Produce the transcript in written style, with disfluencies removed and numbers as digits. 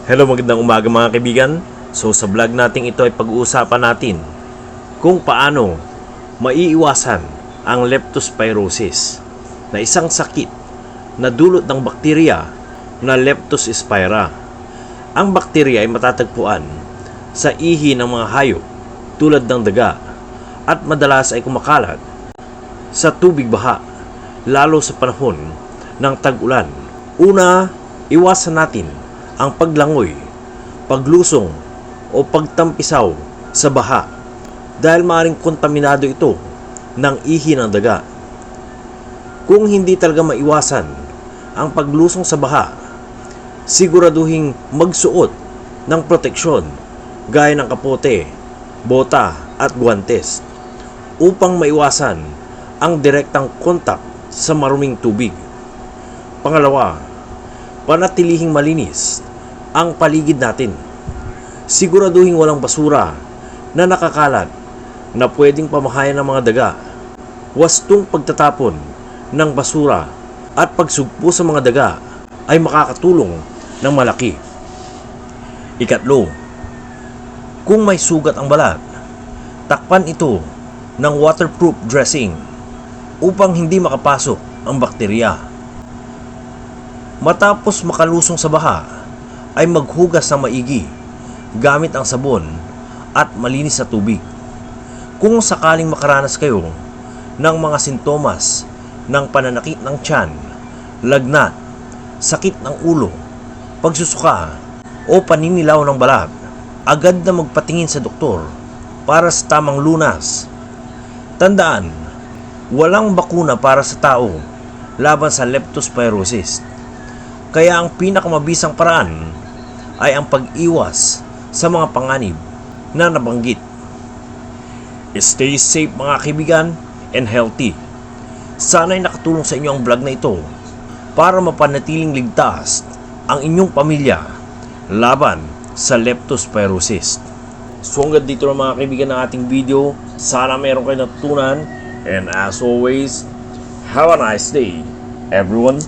Hello, magandang umaga mga kaibigan. So sa vlog natin ito ay pag-uusapan natin kung paano maiiwasan ang leptospirosis na isang sakit na dulot ng bakterya na Leptospira. Ang bakterya ay matatagpuan sa ihi ng mga hayop tulad ng daga at madalas ay kumakalat sa tubig baha lalo sa panahon ng tag-ulan. Una, iwasan natin ang paglangoy, paglusong o pagtampisaw sa baha dahil maaaring kontaminado ito ng ihi ng daga. Kung hindi talaga maiwasan ang paglusong sa baha, siguraduhing magsuot ng proteksyon gaya ng kapote, bota at guwantes upang maiwasan ang direktang kontak sa maruming tubig. Pangalawa, panatilihing malinis ang paligid natin. Siguraduhin walang basura na nakakalat na pwedeng pamahayan ng mga daga. Wastong pagtatapon ng basura at pagsugpo sa mga daga ay makakatulong ng malaki. Ikatlo, kung may sugat ang balat, takpan ito ng waterproof dressing upang hindi makapasok ang bakterya. Matapos makalusong sa baha, ay maghugas ng maigi gamit ang sabon at malinis na tubig. Kung sakaling makaranas kayo ng mga sintomas ng pananakit ng tiyan, lagnat, sakit ng ulo, pagsusuka o paninilaw ng balat, agad na magpatingin sa doktor para sa tamang lunas. Tandaan, walang bakuna para sa tao laban sa leptospirosis. Kaya ang pinakamabisang paraan ay ang pag-iwas sa mga panganib na nabanggit. Stay safe mga kaibigan and healthy. Sana'y nakatulong sa inyo ang vlog na ito para mapanatiling ligtas ang inyong pamilya laban sa leptospirosis. So hanggang dito na mga kaibigan ng ating video. Sana meron kayo natutunan. And as always, have a nice day, everyone.